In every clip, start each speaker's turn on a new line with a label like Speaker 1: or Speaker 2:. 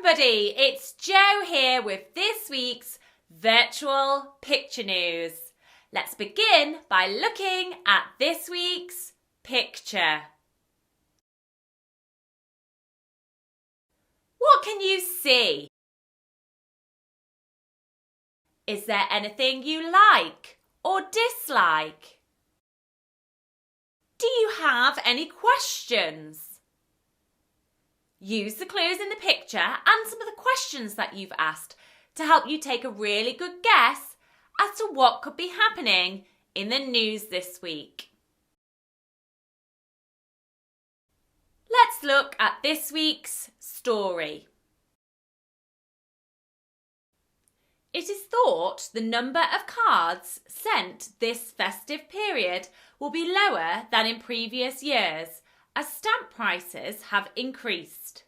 Speaker 1: everybody, it's Jo here with this week's virtual picture news. Let's begin by looking at this week's picture. What can you see? Is there anything you like or dislike? Do you have any questions? Use the clues in the picture and some of the questions that you've asked to help you take a really good guess as to what could be happening in the news this week. Let's look at this week's story. It is thought the number of cards sent this festive period will be lower than in previous years as stamp prices have increased.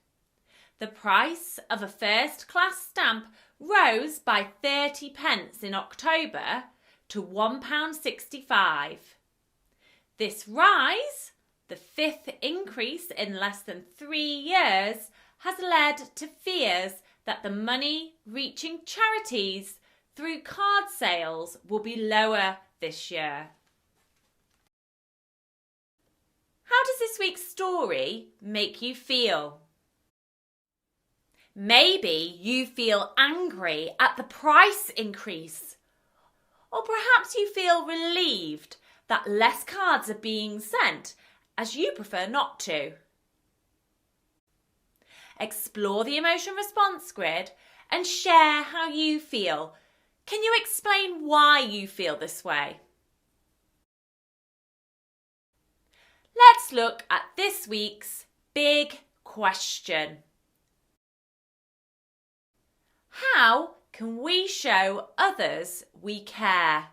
Speaker 1: The price of a first-class stamp rose by 30 pence in October to £1.65. This rise, the fifth increase in less than 3 years, has led to fears that the money reaching charities through card sales will be lower this year. How does this week's story make you feel? Maybe you feel angry at the price increase, or perhaps you feel relieved that less cards are being sent as you prefer not to. Explore the emotion response grid and share how you feel. Can you explain why you feel this way? Let's look at this week's big question. How can we show others we care?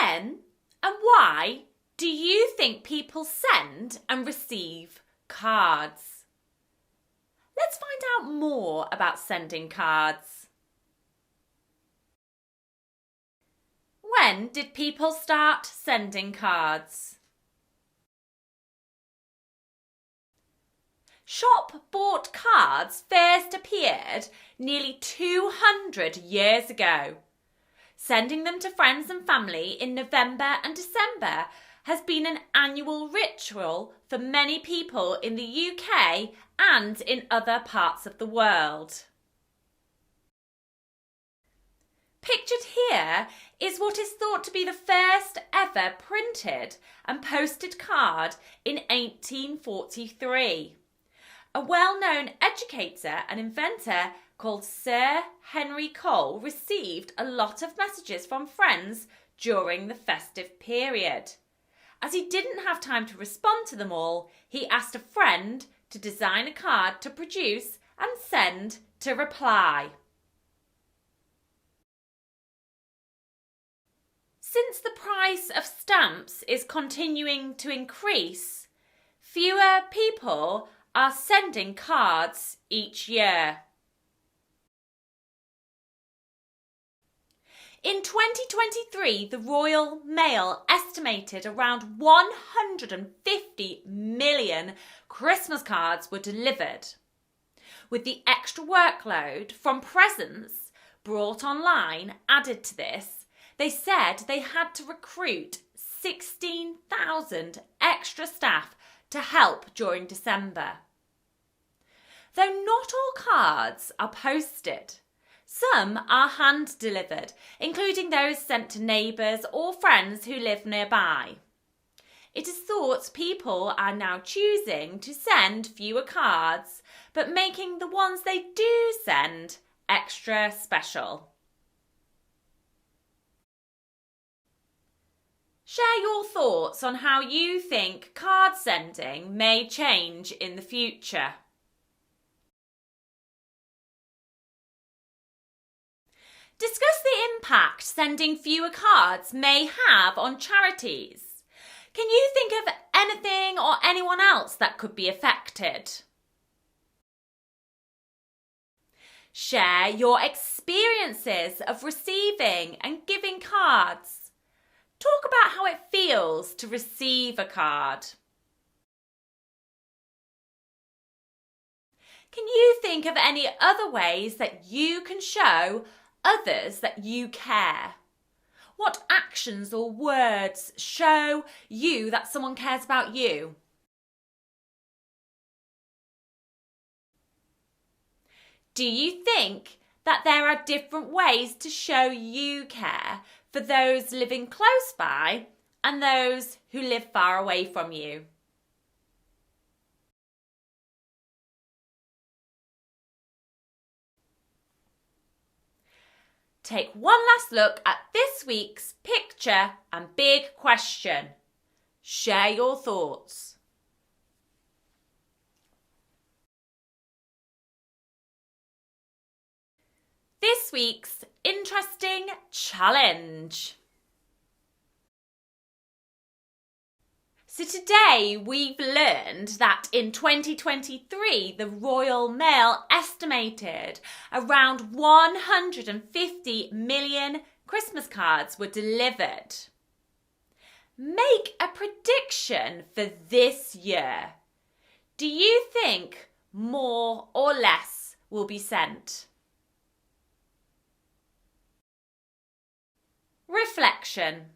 Speaker 1: When and why do you think people send and receive cards? Let's find out more about sending cards. When did people start sending cards? Shop-bought cards first appeared nearly 200 years ago. Sending them to friends and family in November and December has been an annual ritual for many people in the UK and in other parts of the world. Pictured here is what is thought to be the first ever printed and posted card in 1843. A well-known educator and inventor called Sir Henry Cole received a lot of messages from friends during the festive period. As he didn't have time to respond to them all, he asked a friend to design a card to produce and send to reply. Since the price of stamps is continuing to increase, fewer people are sending cards each year. In 2023, the Royal Mail estimated around 150 million Christmas cards were delivered. With the extra workload from presents brought online added to this, they said they had to recruit 16,000 extra staff to help during December. Though not all cards are posted, some are hand-delivered, including those sent to neighbours or friends who live nearby. It is thought people are now choosing to send fewer cards, but making the ones they do send extra special. Share your thoughts on how you think card sending may change in the future. Discuss the impact sending fewer cards may have on charities. Can you think of anything or anyone else that could be affected? Share your experiences of receiving and giving cards. Talk about how it feels to receive a card. Can you think of any other ways that you can show others that you care? What actions or words show you that someone cares about you? Do you think that there are different ways to show you care for those living close by and those who live far away from you? Take one last look at this week's picture and big question. Share your thoughts. This week's interesting challenge. So today we've learned that in 2023 the Royal Mail estimated around 150 million Christmas cards were delivered. Make a prediction for this year. Do you think more or less will be sent? Reflection.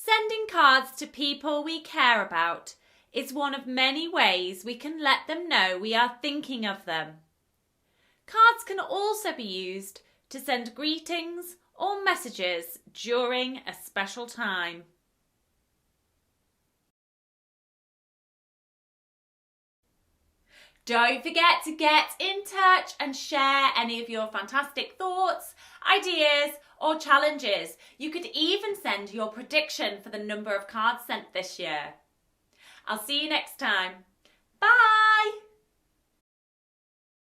Speaker 1: Sending cards to people we care about is one of many ways we can let them know we are thinking of them. Cards can also be used to send greetings or messages during a special time. Don't forget to get in touch and share any of your fantastic thoughts, ideas, or challenges. You could even send your prediction for the number of cards sent this year. I'll see you next time.